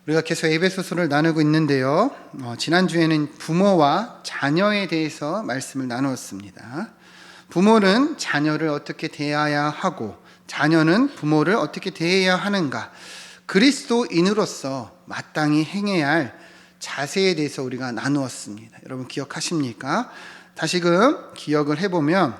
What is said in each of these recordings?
우리가 계속 에베소서를 나누고 있는데요. 지난주에는 부모와 자녀에 대해서 말씀을 나누었습니다. 부모는 자녀를 어떻게 대해야 하고 자녀는 부모를 어떻게 대해야 하는가, 그리스도인으로서 마땅히 행해야 할 자세에 대해서 우리가 나누었습니다. 여러분 기억하십니까? 다시금 기억을 해보면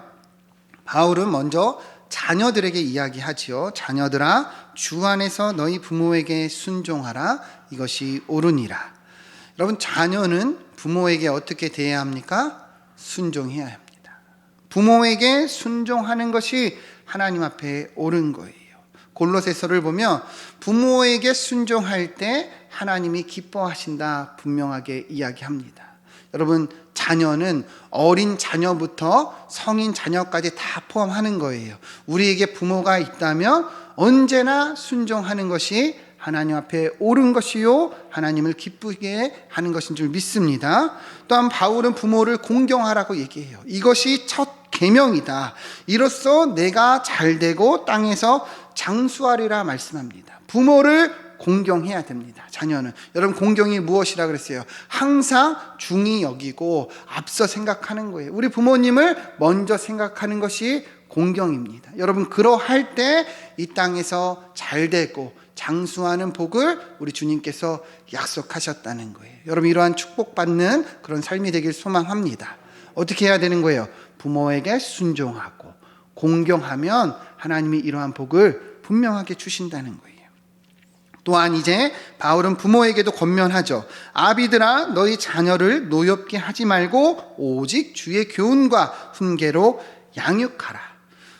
바울은 먼저 자녀들에게 이야기하지요. 자녀들아, 주 안에서 너희 부모에게 순종하라. 이것이 옳으니라. 여러분, 자녀는 부모에게 어떻게 대해야 합니까? 순종해야 합니다. 부모에게 순종하는 것이 하나님 앞에 옳은 거예요. 골로새서를 보면 부모에게 순종할 때 하나님이 기뻐하신다 분명하게 이야기합니다. 여러분, 자녀는 어린 자녀부터 성인 자녀까지 다 포함하는 거예요. 우리에게 부모가 있다면 언제나 순종하는 것이 하나님 앞에 옳은 것이요 하나님을 기쁘게 하는 것인 줄 믿습니다. 또한 바울은 부모를 공경하라고 얘기해요. 이것이 첫 계명이다. 이로써 내가 잘되고 땅에서 장수하리라 말씀합니다. 부모를 공경해야 됩니다. 자녀는. 여러분, 공경이 무엇이라 그랬어요? 항상 중히 여기고 앞서 생각하는 거예요. 우리 부모님을 먼저 생각하는 것이 공경입니다. 여러분, 그러할 때 이 땅에서 잘되고 장수하는 복을 우리 주님께서 약속하셨다는 거예요. 여러분, 이러한 축복받는 그런 삶이 되길 소망합니다. 어떻게 해야 되는 거예요? 부모에게 순종하고 공경하면 하나님이 이러한 복을 분명하게 주신다는 거예요. 또한 이제 바울은 부모에게도 권면하죠. 아비들아, 너희 자녀를 노엽게 하지 말고 오직 주의 교훈과 훈계로 양육하라.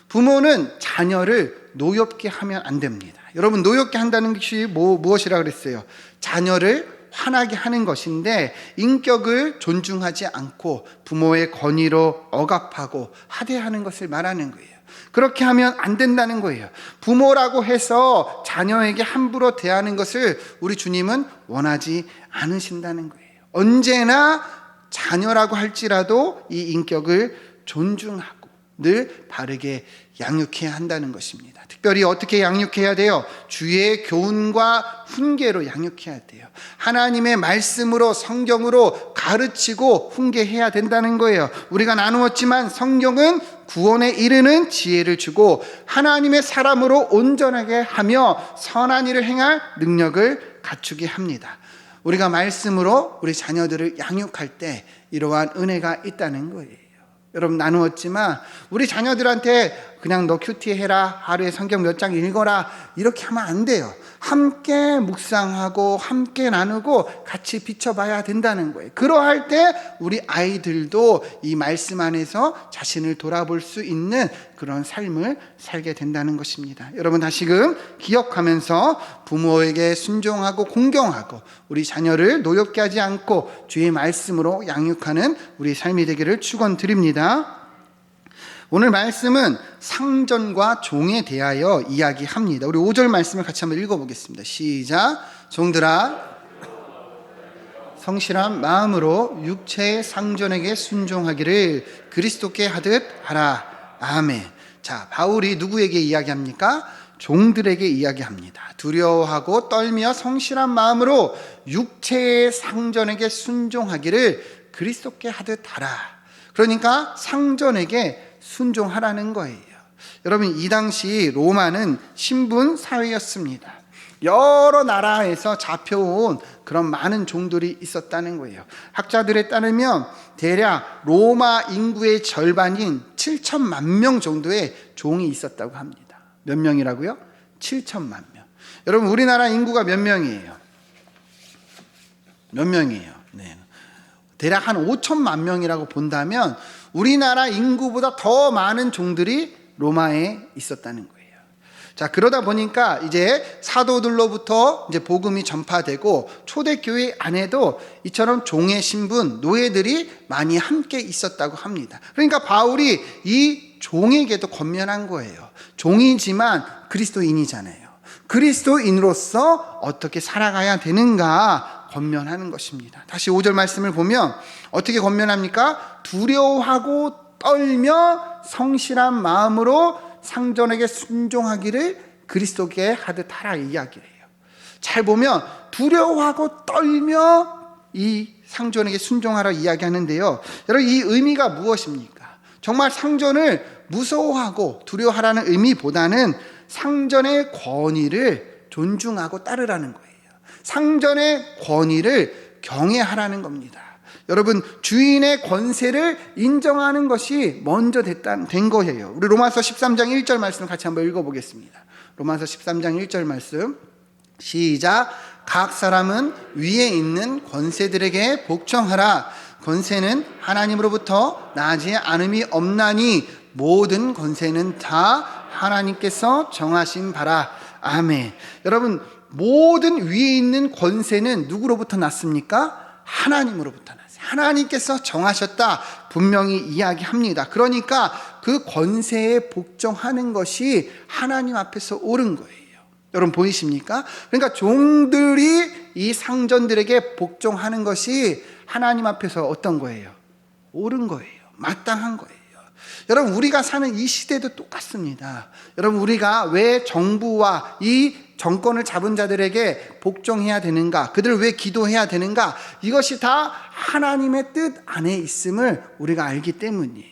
부모는 자녀를 노엽게 하면 안 됩니다. 여러분, 노엽게 한다는 것이 무엇이라 그랬어요? 자녀를 화나게 하는 것인데 인격을 존중하지 않고 부모의 권위로 억압하고 하대하는 것을 말하는 거예요. 그렇게 하면 안 된다는 거예요. 부모라고 해서 자녀에게 함부로 대하는 것을 우리 주님은 원하지 않으신다는 거예요. 언제나 자녀라고 할지라도 이 인격을 존중하고 늘 바르게 양육해야 한다는 것입니다. 특별히 어떻게 양육해야 돼요? 주의 교훈과 훈계로 양육해야 돼요. 하나님의 말씀으로, 성경으로 가르치고 훈계해야 된다는 거예요. 우리가 나누었지만 성경은 구원에 이르는 지혜를 주고 하나님의 사람으로 온전하게 하며 선한 일을 행할 능력을 갖추게 합니다. 우리가 말씀으로 우리 자녀들을 양육할 때 이러한 은혜가 있다는 거예요. 여러분, 나누었지만 우리 자녀들한테 그냥 너 큐티해라, 하루에 성경 몇 장 읽어라, 이렇게 하면 안 돼요. 함께 묵상하고 함께 나누고 같이 비춰봐야 된다는 거예요. 그러할 때 우리 아이들도 이 말씀 안에서 자신을 돌아볼 수 있는 그런 삶을 살게 된다는 것입니다. 여러분, 다시금 기억하면서 부모에게 순종하고 공경하고 우리 자녀를 노엽게 하지 않고 주의 말씀으로 양육하는 우리 삶이 되기를 축원드립니다. 오늘 말씀은 상전과 종에 대하여 이야기합니다. 우리 5절 말씀을 같이 한번 읽어보겠습니다. 시작. 종들아, 성실한 마음으로 육체의 상전에게 순종하기를 그리스도께 하듯 하라. 아멘. 자, 바울이 누구에게 이야기합니까? 종들에게 이야기합니다. 두려워하고 떨며 성실한 마음으로 육체의 상전에게 순종하기를 그리스도께 하듯 하라. 그러니까 상전에게 순종하라는 거예요. 여러분, 이 당시 로마는 신분 사회였습니다. 여러 나라에서 잡혀온 그런 많은 종들이 있었다는 거예요. 학자들에 따르면 대략 로마 인구의 절반인 7천만 명 정도의 종이 있었다고 합니다. 몇 명이라고요? 7천만 명. 여러분, 우리나라 인구가 몇 명이에요? 몇 명이에요? 네. 대략 한 5천만 명이라고 본다면 우리나라 인구보다 더 많은 종들이 로마에 있었다는 거예요. 자, 그러다 보니까 이제 사도들로부터 이제 복음이 전파되고 초대교회 안에도 이처럼 종의 신분, 노예들이 많이 함께 있었다고 합니다. 그러니까 바울이 이 종에게도 권면한 거예요. 종이지만 그리스도인이잖아요. 그리스도인으로서 어떻게 살아가야 되는가 권면하는 것입니다. 다시 5절 말씀을 보면 어떻게 권면합니까? 두려워하고 떨며 성실한 마음으로 상전에게 순종하기를 그리스도께 하듯 하라 이야기를 해요. 잘 보면 두려워하고 떨며 이 상전에게 순종하라 이야기하는데요. 여러분, 이 의미가 무엇입니까? 정말 상전을 무서워하고 두려워하라는 의미보다는 상전의 권위를 존중하고 따르라는 거예요. 상전의 권위를 경외하라는 겁니다. 여러분, 주인의 권세를 인정하는 것이 먼저 된 거예요. 우리 로마서 13장 1절 말씀 같이 한번 읽어보겠습니다. 로마서 13장 1절 말씀 시작. 각 사람은 위에 있는 권세들에게 복종하라. 권세는 하나님으로부터 나지 않음이 없나니 모든 권세는 다 하나님께서 정하신 바라. 아멘. 여러분, 모든 위에 있는 권세는 누구로부터 났습니까? 하나님으로부터 났어요. 하나님께서 정하셨다 분명히 이야기합니다. 그러니까 그 권세에 복종하는 것이 하나님 앞에서 옳은 거예요. 여러분 보이십니까? 그러니까 종들이 이 상전들에게 복종하는 것이 하나님 앞에서 어떤 거예요? 옳은 거예요. 마땅한 거예요. 여러분, 우리가 사는 이 시대도 똑같습니다. 여러분, 우리가 왜 정부와 이 정권을 잡은 자들에게 복종해야 되는가? 그들을 왜 기도해야 되는가? 이것이 다 하나님의 뜻 안에 있음을 우리가 알기 때문이에요.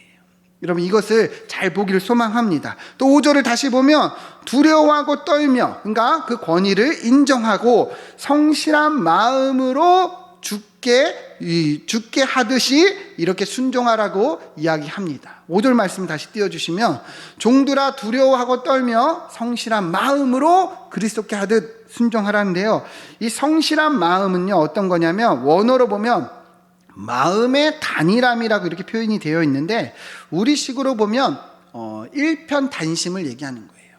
여러분, 이것을 잘 보기를 소망합니다. 또 5절을 다시 보면 두려워하고 떨며, 그러니까 그 권위를 인정하고 성실한 마음으로 죽게 하듯이 이렇게 순종하라고 이야기합니다. 5절 말씀 다시 띄워주시면 종들아 두려워하고 떨며 성실한 마음으로 그리스도께 하듯 순종하라는데요. 이 성실한 마음은요, 어떤 거냐면 원어로 보면 마음의 단일함이라고 이렇게 표현이 되어 있는데 우리식으로 보면 일편단심을 얘기하는 거예요.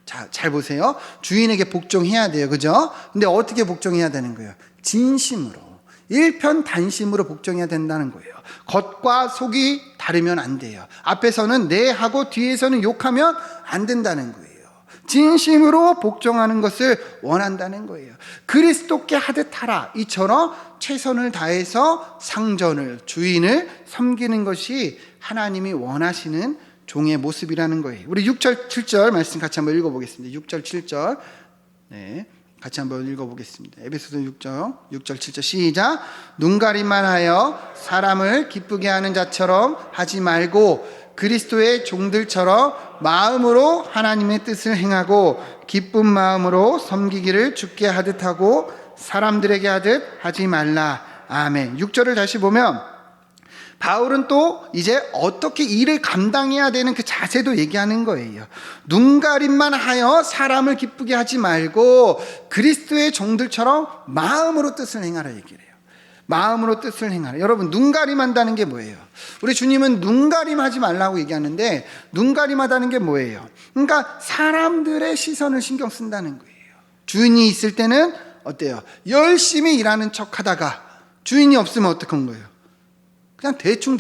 자, 잘 보세요. 주인에게 복종해야 돼요. 그죠? 근데 어떻게 복종해야 되는 거예요? 진심으로. 일편단심으로 복종해야 된다는 거예요. 겉과 속이 다르면 안 돼요. 앞에서는 네 하고 뒤에서는 욕하면 안 된다는 거예요. 진심으로 복종하는 것을 원한다는 거예요. 그리스도께 하듯 하라. 이처럼 최선을 다해서 상전을, 주인을 섬기는 것이 하나님이 원하시는 종의 모습이라는 거예요. 우리 6절, 7절 말씀 같이 한번 읽어보겠습니다. 6절, 7절. 네. 같이 한번 읽어보겠습니다. 에베소서 6절 7절 시작. 눈가림만 하여 사람을 기쁘게 하는 자처럼 하지 말고 그리스도의 종들처럼 마음으로 하나님의 뜻을 행하고 기쁜 마음으로 섬기기를 주께 하듯 하고 사람들에게 하듯 하지 말라. 아멘. 6절을 다시 보면 바울은 또 이제 어떻게 일을 감당해야 되는 그 자세도 얘기하는 거예요. 눈가림만 하여 사람을 기쁘게 하지 말고 그리스도의 종들처럼 마음으로 뜻을 행하라 얘기를 해요. 마음으로 뜻을 행하라. 여러분, 눈가림한다는 게 뭐예요? 우리 주님은 눈가림하지 말라고 얘기하는데 눈가림하다는 게 뭐예요? 그러니까 사람들의 시선을 신경 쓴다는 거예요. 주인이 있을 때는 어때요? 열심히 일하는 척 하다가 주인이 없으면 어떡한 거예요? 그냥 대충,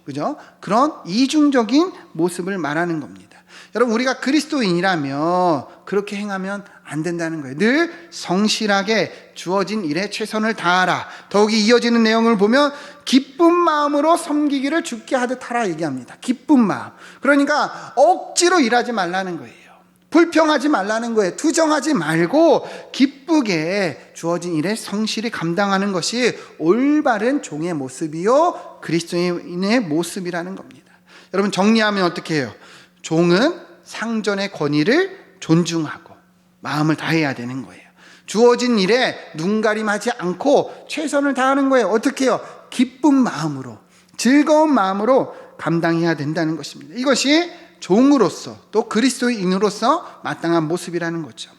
그죠? 그런 이중적인 모습을 말하는 겁니다. 여러분, 우리가 그리스도인이라면 그렇게 행하면 안 된다는 거예요. 늘 성실하게 주어진 일에 최선을 다하라. 더욱이 이어지는 내용을 보면 기쁜 마음으로 섬기기를 주께 하듯 하라 얘기합니다. 기쁜 마음. 그러니까 억지로 일하지 말라는 거예요. 불평하지 말라는 거예요. 투정하지 말고 기쁘게 주어진 일에 성실히 감당하는 것이 올바른 종의 모습이요 그리스도인의 모습이라는 겁니다. 여러분, 정리하면 어떻게 해요? 종은 상전의 권위를 존중하고 마음을 다해야 되는 거예요. 주어진 일에 눈가림하지 않고 최선을 다하는 거예요. 어떻게 해요? 기쁜 마음으로, 즐거운 마음으로 감당해야 된다는 것입니다. 이것이 종으로서 또 그리스도인으로서 마땅한 모습이라는 거죠.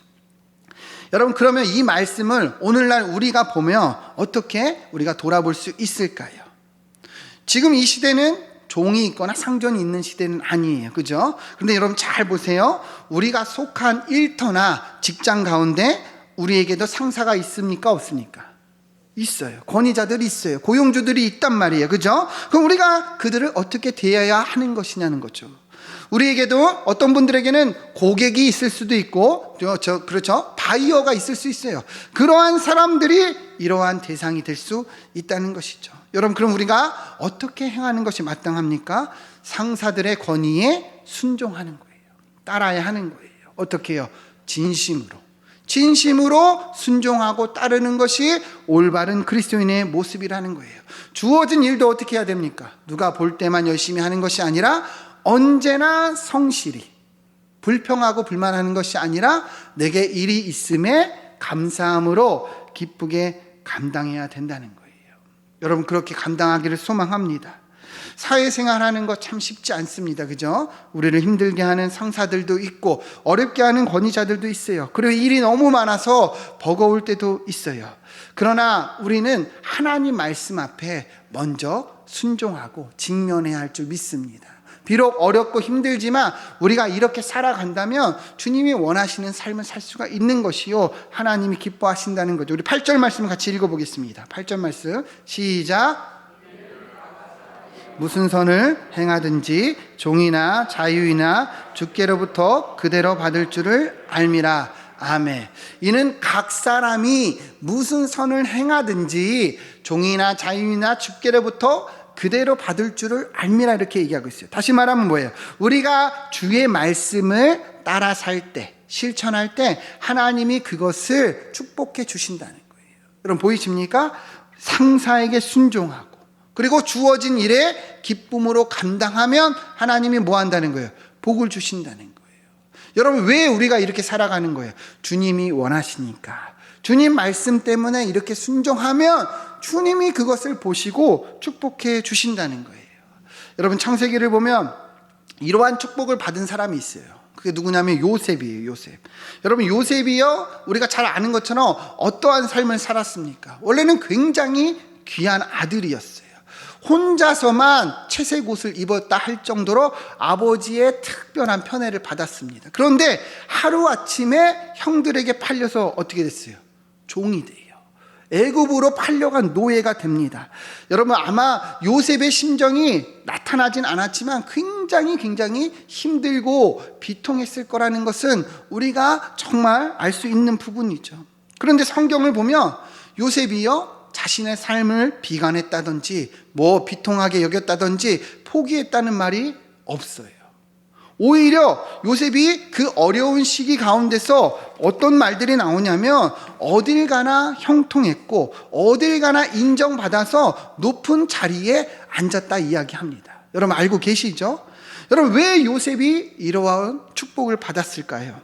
여러분, 그러면 이 말씀을 오늘날 우리가 보면 어떻게 우리가 돌아볼 수 있을까요? 지금 이 시대는 종이 있거나 상전이 있는 시대는 아니에요. 그죠? 그런데 여러분 잘 보세요. 우리가 속한 일터나 직장 가운데 우리에게도 상사가 있습니까? 없습니까? 있어요. 권위자들이 있어요. 고용주들이 있단 말이에요. 그죠? 그럼 우리가 그들을 어떻게 대해야 하는 것이냐는 거죠. 우리에게도 어떤 분들에게는 고객이 있을 수도 있고, 그렇죠? 바이어가 있을 수 있어요. 그러한 사람들이 이러한 대상이 될 수 있다는 것이죠. 여러분, 그럼 우리가 어떻게 행하는 것이 마땅합니까? 상사들의 권위에 순종하는 거예요. 따라야 하는 거예요. 어떻게 해요? 진심으로. 진심으로 순종하고 따르는 것이 올바른 그리스도인의 모습이라는 거예요. 주어진 일도 어떻게 해야 됩니까? 누가 볼 때만 열심히 하는 것이 아니라 언제나 성실히, 불평하고 불만하는 것이 아니라 내게 일이 있음에 감사함으로 기쁘게 감당해야 된다는 거예요. 여러분, 그렇게 감당하기를 소망합니다. 사회생활하는 거 참 쉽지 않습니다. 그죠? 우리를 힘들게 하는 상사들도 있고 어렵게 하는 권위자들도 있어요. 그리고 일이 너무 많아서 버거울 때도 있어요. 그러나 우리는 하나님 말씀 앞에 먼저 순종하고 직면해야 할 줄 믿습니다. 비록 어렵고 힘들지만 우리가 이렇게 살아간다면 주님이 원하시는 삶을 살 수가 있는 것이요, 하나님이 기뻐하신다는 거죠. 우리 8절 말씀을 같이 읽어보겠습니다. 8절 말씀 시작. 무슨 선을 행하든지 종이나 자유이나 주께로부터 그대로 받을 줄을 알미라. 아멘. 이는 각 사람이 무슨 선을 행하든지 종이나 자유이나 주께로부터 그대로 받을 줄을 알미라, 이렇게 얘기하고 있어요. 다시 말하면 뭐예요? 우리가 주의 말씀을 따라 살 때, 실천할 때 하나님이 그것을 축복해 주신다는 거예요. 여러분 보이십니까? 상사에게 순종하고 그리고 주어진 일에 기쁨으로 감당하면 하나님이 뭐 한다는 거예요? 복을 주신다는 거예요. 여러분, 왜 우리가 이렇게 살아가는 거예요? 주님이 원하시니까. 주님 말씀 때문에 이렇게 순종하면 주님이 그것을 보시고 축복해 주신다는 거예요. 여러분, 창세기를 보면 이러한 축복을 받은 사람이 있어요. 그게 누구냐면 요셉이에요. 요셉. 여러분, 요셉이요, 우리가 잘 아는 것처럼 어떠한 삶을 살았습니까? 원래는 굉장히 귀한 아들이었어요. 혼자서만 채색 옷을 입었다 할 정도로 아버지의 특별한 편애를 받았습니다. 그런데 하루아침에 형들에게 팔려서 어떻게 됐어요? 종이 돼요. 애굽으로 팔려간 노예가 됩니다. 여러분, 아마 요셉의 심정이 나타나진 않았지만 굉장히 힘들고 비통했을 거라는 것은 우리가 정말 알 수 있는 부분이죠. 그런데 성경을 보면 요셉이요, 자신의 삶을 비관했다든지 비통하게 여겼다든지 포기했다는 말이 없어요. 오히려 요셉이 그 어려운 시기 가운데서 어떤 말들이 나오냐면 어딜 가나 형통했고 어딜 가나 인정받아서 높은 자리에 앉았다 이야기합니다. 여러분 알고 계시죠? 여러분, 왜 요셉이 이러한 축복을 받았을까요?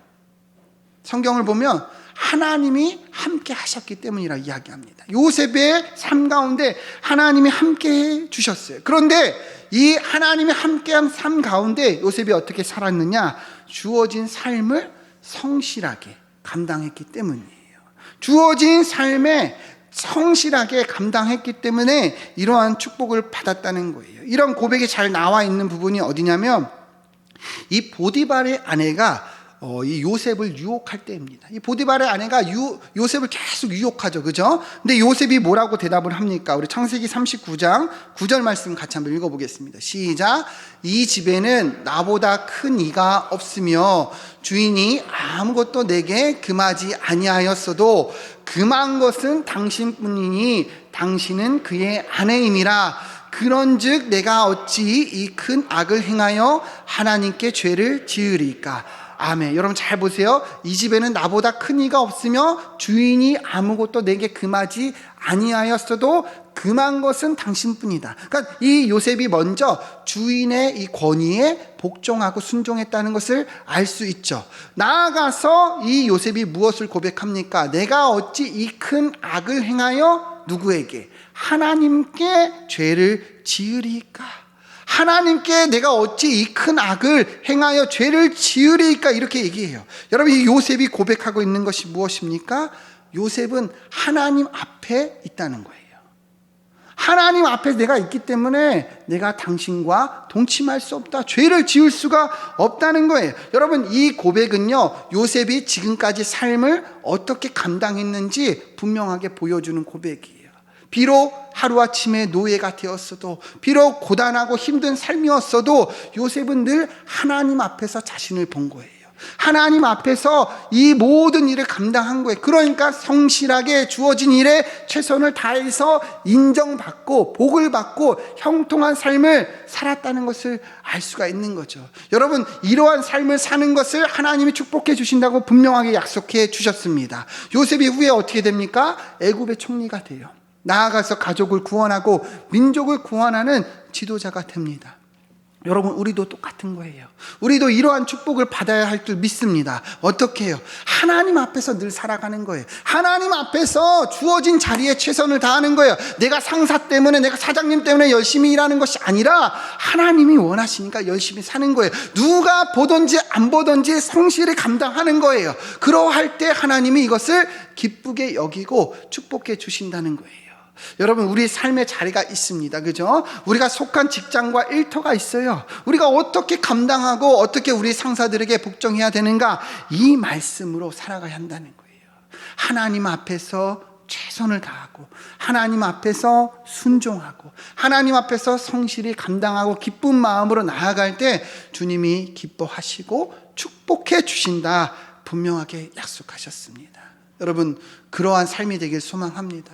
성경을 보면 하나님이 함께 하셨기 때문이라 이야기합니다. 요셉의 삶 가운데 하나님이 함께 해 주셨어요. 그런데 이 하나님이 함께한 삶 가운데 요셉이 어떻게 살았느냐? 주어진 삶을 성실하게 감당했기 때문이에요. 주어진 삶에 성실하게 감당했기 때문에 이러한 축복을 받았다는 거예요. 이런 고백이 잘 나와 있는 부분이 어디냐면 이 보디발의 아내가 이 요셉을 유혹할 때입니다. 이 보디발의 아내가 요셉을 계속 유혹하죠. 그죠? 근데 요셉이 뭐라고 대답을 합니까? 우리 창세기 39장 9절 말씀 같이 한번 읽어보겠습니다. 시작. 이 집에는 나보다 큰 이가 없으며 주인이 아무것도 내게 금하지 아니하였어도 금한 것은 당신뿐이니 당신은 그의 아내임이라. 그런즉 내가 어찌 이 큰 악을 행하여 하나님께 죄를 지으리까? 아멘. 여러분 잘 보세요. 이 집에는 나보다 큰 이가 없으며 주인이 아무것도 내게 금하지 아니하였어도 금한 것은 당신뿐이다. 그러니까 이 요셉이 먼저 주인의 이 권위에 복종하고 순종했다는 것을 알 수 있죠. 나아가서 이 요셉이 무엇을 고백합니까? 내가 어찌 이 큰 악을 행하여 누구에게? 하나님께 죄를 지으리까? 하나님께 내가 어찌 이 큰 악을 행하여 죄를 지으리까? 이렇게 얘기해요. 여러분, 이 요셉이 고백하고 있는 것이 무엇입니까? 요셉은 하나님 앞에 있다는 거예요. 하나님 앞에 내가 있기 때문에 내가 당신과 동침할 수 없다. 죄를 지을 수가 없다는 거예요. 여러분, 이 고백은요, 요셉이 지금까지 삶을 어떻게 감당했는지 분명하게 보여주는 고백이에요. 비록 하루아침에 노예가 되었어도, 비록 고단하고 힘든 삶이었어도 요셉은 늘 하나님 앞에서 자신을 본 거예요. 하나님 앞에서 이 모든 일을 감당한 거예요. 그러니까 성실하게 주어진 일에 최선을 다해서 인정받고 복을 받고 형통한 삶을 살았다는 것을 알 수가 있는 거죠. 여러분, 이러한 삶을 사는 것을 하나님이 축복해 주신다고 분명하게 약속해 주셨습니다. 요셉이 후에 어떻게 됩니까? 애굽의 총리가 돼요. 나아가서 가족을 구원하고 민족을 구원하는 지도자가 됩니다. 여러분, 우리도 똑같은 거예요. 우리도 이러한 축복을 받아야 할 줄 믿습니다. 어떻게 해요? 하나님 앞에서 늘 살아가는 거예요. 하나님 앞에서 주어진 자리에 최선을 다하는 거예요. 내가 상사 때문에, 내가 사장님 때문에 열심히 일하는 것이 아니라 하나님이 원하시니까 열심히 사는 거예요. 누가 보든지 안 보든지 성실히 감당하는 거예요. 그러할 때 하나님이 이것을 기쁘게 여기고 축복해 주신다는 거예요. 여러분, 우리 삶의 자리가 있습니다. 그죠? 우리가 속한 직장과 일터가 있어요. 우리가 어떻게 감당하고 어떻게 우리 상사들에게 복종해야 되는가? 이 말씀으로 살아가야 한다는 거예요. 하나님 앞에서 최선을 다하고 하나님 앞에서 순종하고 하나님 앞에서 성실히 감당하고 기쁜 마음으로 나아갈 때 주님이 기뻐하시고 축복해 주신다 분명하게 약속하셨습니다. 여러분, 그러한 삶이 되길 소망합니다.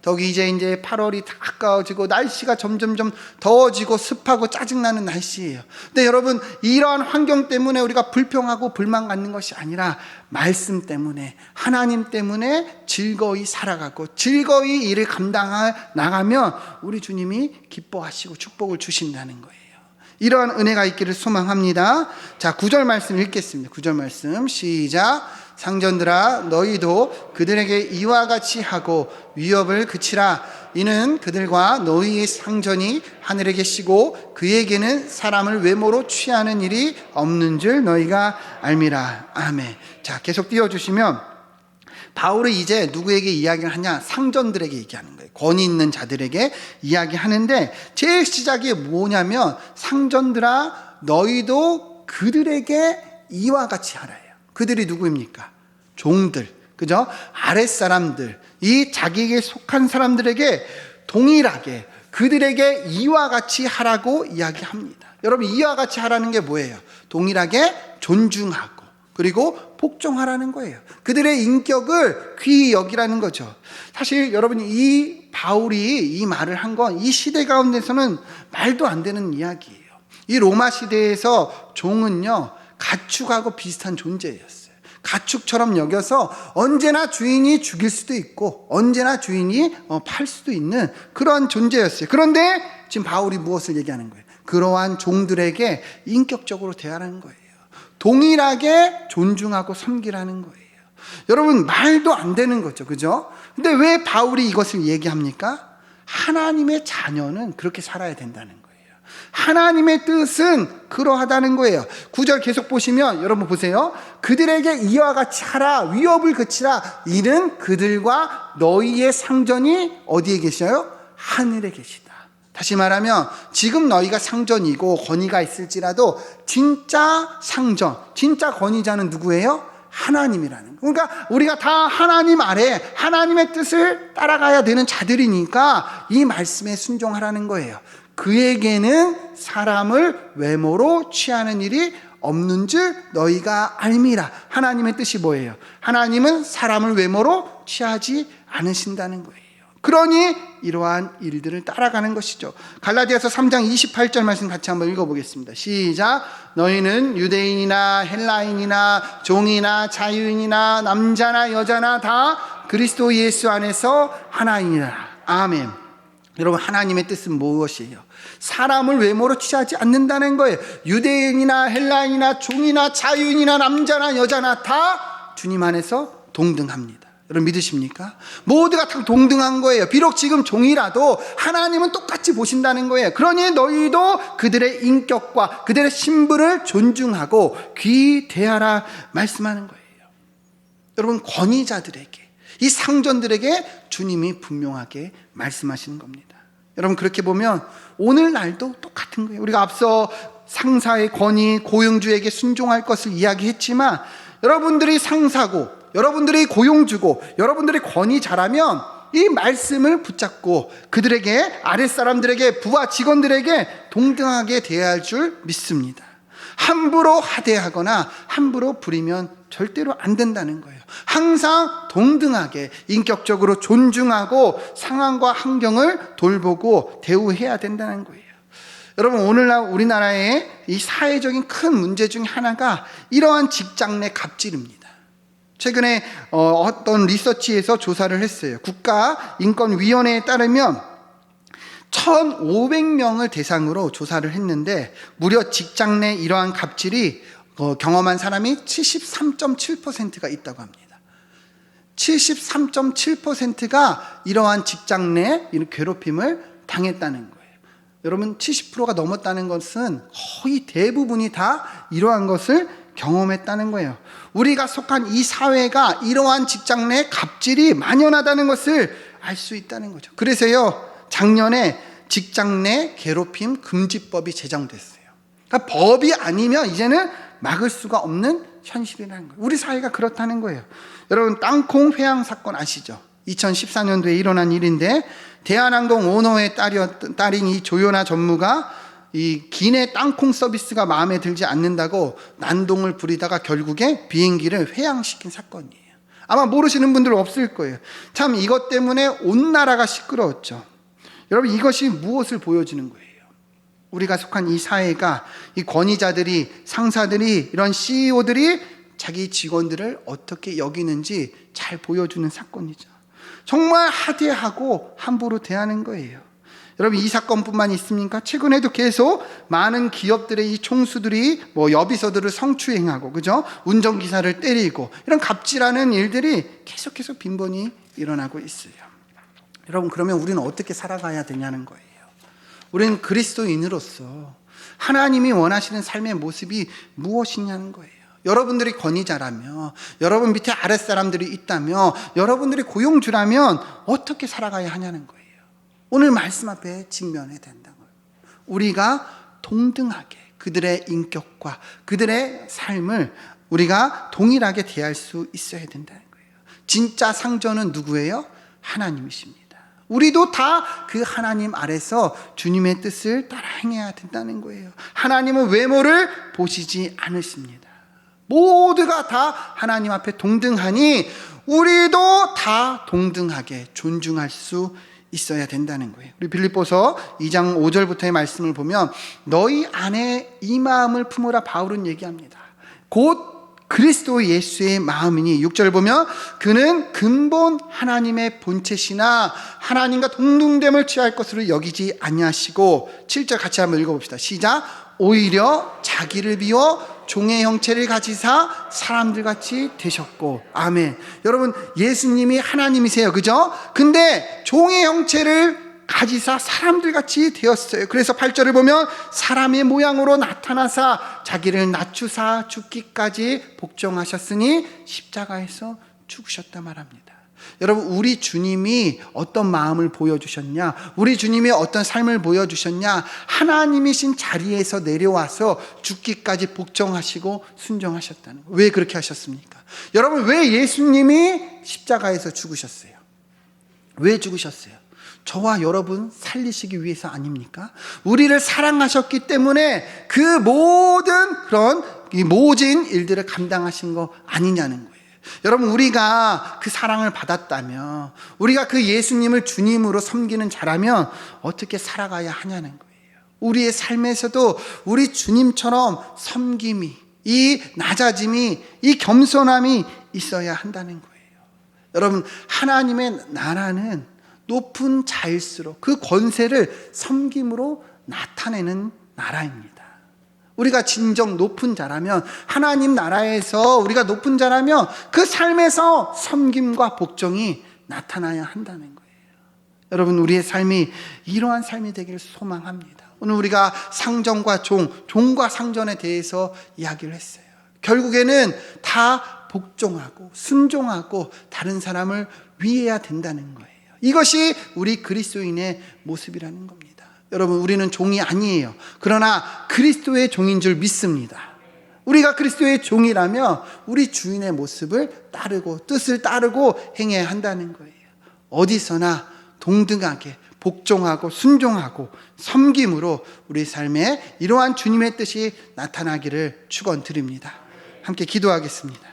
더욱이 이제 8월이 다 가까워지고 날씨가 점점점 더워지고 습하고 짜증나는 날씨예요. 근데 여러분, 이러한 환경 때문에 우리가 불평하고 불만 갖는 것이 아니라 말씀 때문에, 하나님 때문에 즐거이 살아가고 즐거이 일을 감당해 나가면 우리 주님이 기뻐하시고 축복을 주신다는 거예요. 이러한 은혜가 있기를 소망합니다. 자, 9절 말씀 읽겠습니다. 9절 말씀 시작. 상전들아, 너희도 그들에게 이와 같이 하고 위협을 그치라. 이는 그들과 너희의 상전이 하늘에 계시고 그에게는 사람을 외모로 취하는 일이 없는 줄 너희가 알미라. 아멘. 자, 계속 띄워주시면 바울이 이제 누구에게 이야기를 하냐? 상전들에게 얘기하는 거예요. 권위 있는 자들에게 이야기하는데 제일 시작이 뭐냐면 상전들아, 너희도 그들에게 이와 같이 하라예요. 그들이 누구입니까? 종들, 그죠? 아랫사람들, 이 자기에게 속한 사람들에게 동일하게 그들에게 이와 같이 하라고 이야기합니다. 여러분, 이와 같이 하라는 게 뭐예요? 동일하게 존중하고 그리고 복종하라는 거예요. 그들의 인격을 귀히 여기라는 거죠. 사실 여러분, 이 바울이 이 말을 한 건 이 시대 가운데서는 말도 안 되는 이야기예요. 이 로마 시대에서 종은요, 가축하고 비슷한 존재였어요. 가축처럼 여겨서 언제나 주인이 죽일 수도 있고 언제나 주인이 팔 수도 있는 그런 존재였어요. 그런데 지금 바울이 무엇을 얘기하는 거예요? 그러한 종들에게 인격적으로 대하라는 거예요. 동일하게 존중하고 섬기라는 거예요. 여러분, 말도 안 되는 거죠. 그죠? 근데 왜 바울이 이것을 얘기합니까? 하나님의 자녀는 그렇게 살아야 된다는 거예요. 하나님의 뜻은 그러하다는 거예요. 9절 계속 보시면 여러분 보세요. 그들에게 이와 같이 하라. 위협을 그치라. 이는 그들과 너희의 상전이 어디에 계셔요? 하늘에 계시다. 다시 말하면 지금 너희가 상전이고 권위가 있을지라도 진짜 상전, 진짜 권위자는 누구예요? 하나님이라는 거예요. 그러니까 우리가 다 하나님 아래 하나님의 뜻을 따라가야 되는 자들이니까 이 말씀에 순종하라는 거예요. 그에게는 사람을 외모로 취하는 일이 없는 줄 너희가 알미라. 하나님의 뜻이 뭐예요? 하나님은 사람을 외모로 취하지 않으신다는 거예요. 그러니 이러한 일들을 따라가는 것이죠. 갈라디아서 3장 28절 말씀 같이 한번 읽어보겠습니다. 시작. 너희는 유대인이나 헬라인이나 종이나 자유인이나 남자나 여자나 다 그리스도 예수 안에서 하나이니라. 아멘. 여러분, 하나님의 뜻은 무엇이에요? 사람을 외모로 취하지 않는다는 거예요. 유대인이나 헬라인이나 종이나 자유인이나 남자나 여자나 다 주님 안에서 동등합니다. 여러분, 믿으십니까? 모두가 다 동등한 거예요. 비록 지금 종이라도 하나님은 똑같이 보신다는 거예요. 그러니 너희도 그들의 인격과 그들의 신분을 존중하고 귀히 대하라 말씀하는 거예요. 여러분, 권위자들에게, 이 상전들에게 주님이 분명하게 말씀하시는 겁니다. 여러분, 그렇게 보면 오늘날도 똑같은 거예요. 우리가 앞서 상사의 권위, 고용주에게 순종할 것을 이야기했지만 여러분들이 상사고 여러분들이 고용주고 여러분들이 권위자라면 이 말씀을 붙잡고 그들에게, 아랫사람들에게, 부하 직원들에게 동등하게 대해야 할 줄 믿습니다. 함부로 하대하거나 함부로 부리면 절대로 안 된다는 거예요. 항상 동등하게 인격적으로 존중하고 상황과 환경을 돌보고 대우해야 된다는 거예요. 여러분, 오늘날 우리나라의 이 사회적인 큰 문제 중 하나가 이러한 직장 내 갑질입니다. 최근에 어떤 리서치에서 조사를 했어요. 국가인권위원회에 따르면 1,500명을 대상으로 조사를 했는데 무려 직장 내 이러한 갑질이 경험한 사람이 73.7%가 있다고 합니다. 73.7%가 이러한 직장 내 괴롭힘을 당했다는 거예요. 여러분, 70%가 넘었다는 것은 거의 대부분이 다 이러한 것을 경험했다는 거예요. 우리가 속한 이 사회가 이러한 직장 내 갑질이 만연하다는 것을 알 수 있다는 거죠. 그래서요, 작년에 직장 내 괴롭힘 금지법이 제정됐어요. 그러니까 법이 아니면 이제는 막을 수가 없는 현실이라는 거예요. 우리 사회가 그렇다는 거예요. 여러분, 땅콩 회항 사건 아시죠? 2014년도에 일어난 일인데, 대한항공 오너의 딸인 이 조연아 전무가 이 기내 땅콩 서비스가 마음에 들지 않는다고 난동을 부리다가 결국에 비행기를 회항시킨 사건이에요. 아마 모르시는 분들 없을 거예요. 참, 이것 때문에 온 나라가 시끄러웠죠. 여러분, 이것이 무엇을 보여주는 거예요? 우리가 속한 이 사회가, 이 권위자들이, 상사들이, 이런 CEO들이 자기 직원들을 어떻게 여기는지 잘 보여주는 사건이죠. 정말 하대하고 함부로 대하는 거예요. 여러분, 이 사건뿐만 있습니까? 최근에도 계속 많은 기업들의 이 총수들이 여비서들을 성추행하고, 그죠? 운전기사를 때리고, 이런 갑질하는 일들이 계속해서 빈번히 일어나고 있어요. 여러분, 그러면 우리는 어떻게 살아가야 되냐는 거예요. 우리는 그리스도인으로서 하나님이 원하시는 삶의 모습이 무엇이냐는 거예요. 여러분들이 권위자라며, 여러분 밑에 아랫사람들이 있다며, 여러분들이 고용주라면 어떻게 살아가야 하냐는 거예요. 오늘 말씀 앞에 직면해야 된다는 거예요. 우리가 동등하게 그들의 인격과 그들의 삶을 우리가 동일하게 대할 수 있어야 된다는 거예요. 진짜 상전은 누구예요? 하나님이십니다. 우리도 다 그 하나님 아래서 주님의 뜻을 따라 행해야 된다는 거예요. 하나님은 외모를 보시지 않으십니다. 모두가 다 하나님 앞에 동등하니 우리도 다 동등하게 존중할 수 있어야 된다는 거예요. 우리 빌립보서 2장 5절부터의 말씀을 보면 너희 안에 이 마음을 품으라 바울은 얘기합니다. 곧 그리스도 예수의 마음이니, 6절 보면 그는 근본 하나님의 본체시나 하나님과 동등됨을 취할 것으로 여기지 아니하시고, 7절 같이 한번 읽어봅시다. 시작. 오히려 자기를 비워 종의 형체를 가지사 사람들같이 되셨고. 아멘. 여러분, 예수님이 하나님이세요, 그죠? 근데 종의 형체를 가지사 사람들같이 되었어요. 그래서 8절을 보면 사람의 모양으로 나타나사 자기를 낮추사 죽기까지 복종하셨으니 십자가에서 죽으셨다 말합니다. 여러분, 우리 주님이 어떤 마음을 보여주셨냐, 우리 주님이 어떤 삶을 보여주셨냐, 하나님이신 자리에서 내려와서 죽기까지 복종하시고 순종하셨다는 거예요. 왜 그렇게 하셨습니까? 여러분, 왜 예수님이 십자가에서 죽으셨어요? 왜 죽으셨어요? 저와 여러분 살리시기 위해서 아닙니까? 우리를 사랑하셨기 때문에 그 모든 그런 모진 일들을 감당하신 거 아니냐는 거예요. 여러분, 우리가 그 사랑을 받았다면, 우리가 그 예수님을 주님으로 섬기는 자라면 어떻게 살아가야 하냐는 거예요. 우리의 삶에서도 우리 주님처럼 섬김이, 이 낮아짐이, 이 겸손함이 있어야 한다는 거예요. 여러분, 하나님의 나라는 높은 자일수록 그 권세를 섬김으로 나타내는 나라입니다. 우리가 진정 높은 자라면, 하나님 나라에서 우리가 높은 자라면 그 삶에서 섬김과 복종이 나타나야 한다는 거예요. 여러분, 우리의 삶이 이러한 삶이 되기를 소망합니다. 오늘 우리가 상전과 종과 상전에 대해서 이야기를 했어요. 결국에는 다 복종하고 순종하고 다른 사람을 위해야 된다는 거예요. 이것이 우리 그리스도인의 모습이라는 겁니다. 여러분, 우리는 종이 아니에요. 그러나 그리스도의 종인 줄 믿습니다. 우리가 그리스도의 종이라면 우리 주인의 모습을 따르고 뜻을 따르고 행해야 한다는 거예요. 어디서나 동등하게 복종하고 순종하고 섬김으로 우리 삶에 이러한 주님의 뜻이 나타나기를 축원드립니다. 함께 기도하겠습니다.